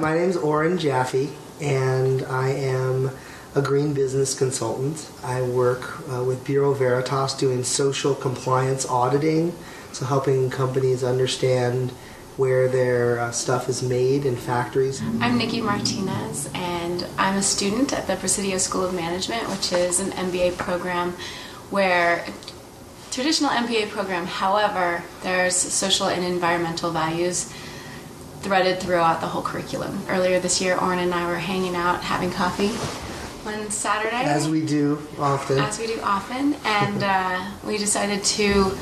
My name's Oren Jaffe, and I am a green business consultant. I work with Bureau Veritas doing social compliance auditing, so helping companies understand where their stuff is made in factories. I'm Nikki Martinez, and I'm a student at the Presidio School of Management, which is an MBA program where traditional MBA program, however, there's social and environmental values threaded throughout the whole curriculum. Earlier this year, Oren and I were hanging out having coffee one Saturday. As we do often. And we decided to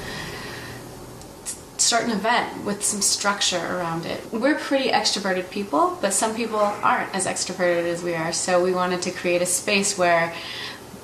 start an event with some structure around it. We're pretty extroverted people, but some people aren't as extroverted as we are, so we wanted to create a space where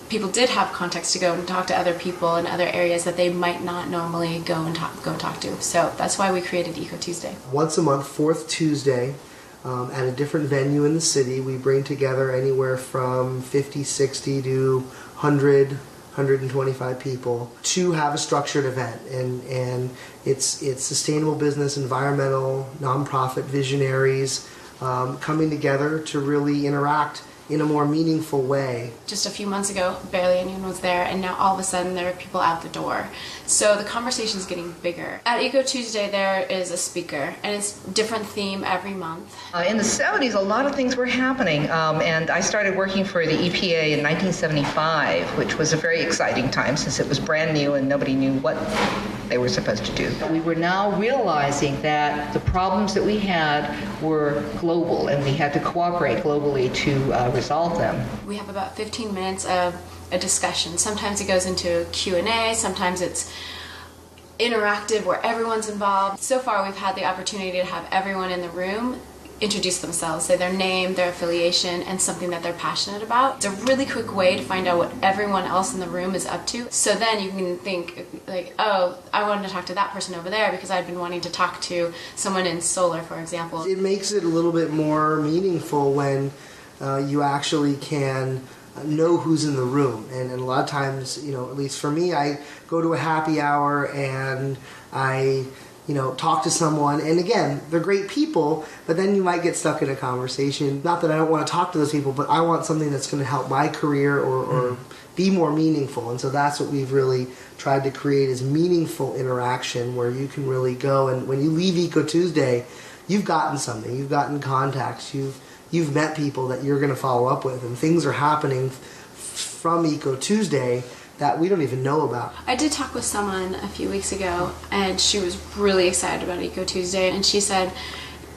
people did have context to go and talk to other people in other areas that they might not normally go talk to. So that's why we created EcoTuesday. Once a month, fourth Tuesday, at a different venue in the city, we bring together anywhere from 50, 60 to 100, 125 people to have a structured event. And it's sustainable business, environmental, nonprofit visionaries coming together to really interact in a more meaningful way. Just a few months ago, barely anyone was there, and now all of a sudden there are people out the door. So the conversation is getting bigger. At EcoTuesday there is a speaker, and it's a different theme every month. In the 70s, a lot of things were happening, and I started working for the EPA in 1975, which was a very exciting time since it was brand new and nobody knew what they were supposed to do. We were now realizing that the problems that we had were global, and we had to cooperate globally to resolve them. We have about 15 minutes of a discussion. Sometimes it goes into Q&A, sometimes it's interactive where everyone's involved. So far we've had the opportunity to have everyone in the room introduce themselves, say their name, their affiliation, and something that they're passionate about. It's a really quick way to find out what everyone else in the room is up to. So then you can think like, oh, I wanted to talk to that person over there because I'd been wanting to talk to someone in solar, for example. It makes it a little bit more meaningful when you actually can know who's in the room. And a lot of times, at least for me, I go to a happy hour and I talk to someone, and again, they're great people, but then you might get stuck in a conversation. Not that I don't want to talk to those people, but I want something that's going to help my career or be more meaningful. And so that's what we've really tried to create, is meaningful interaction where you can really go, and when you leave EcoTuesday, you've gotten something, you've gotten contacts, you've met people that you're going to follow up with, and things are happening from EcoTuesday that we don't even know about. I did talk with someone a few weeks ago, and she was really excited about EcoTuesday, and she said,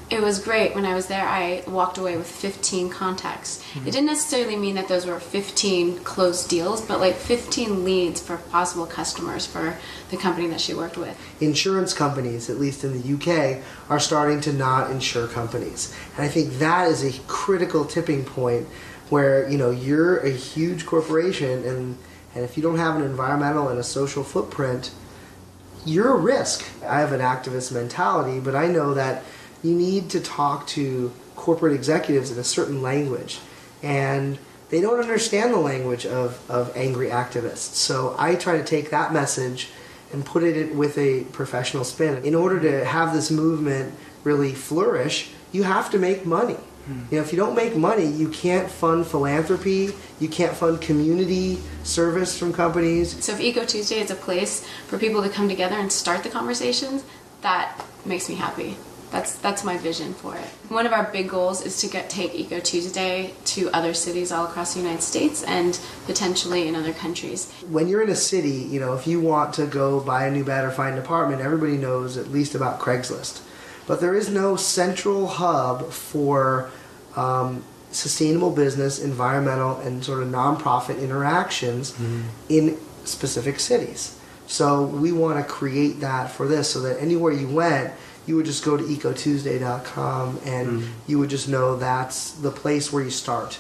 it was great. When I was there, I walked away with 15 contacts. Mm-hmm. It didn't necessarily mean that those were 15 closed deals, but like 15 leads for possible customers for the company that she worked with. Insurance companies, at least in the UK, are starting to not insure companies. And I think that is a critical tipping point where, you're a huge corporation, and if you don't have an environmental and a social footprint, you're a risk. I have an activist mentality, but I know that you need to talk to corporate executives in a certain language, and they don't understand the language of angry activists. So I try to take that message and put it with a professional spin. In order to have this movement really flourish, you have to make money. If you don't make money, you can't fund philanthropy, you can't fund community service from companies. So if EcoTuesday is a place for people to come together and start the conversations, that makes me happy. That's my vision for it. One of our big goals is to take EcoTuesday to other cities all across the United States and potentially in other countries. When you're in a city, if you want to go buy a new bed or find an apartment, everybody knows at least about Craigslist. But there is no central hub for sustainable business, environmental, and sort of nonprofit interactions in specific cities. So we want to create that for this, so that anywhere you went, you would just go to EcoTuesday.com and you would just know that's the place where you start.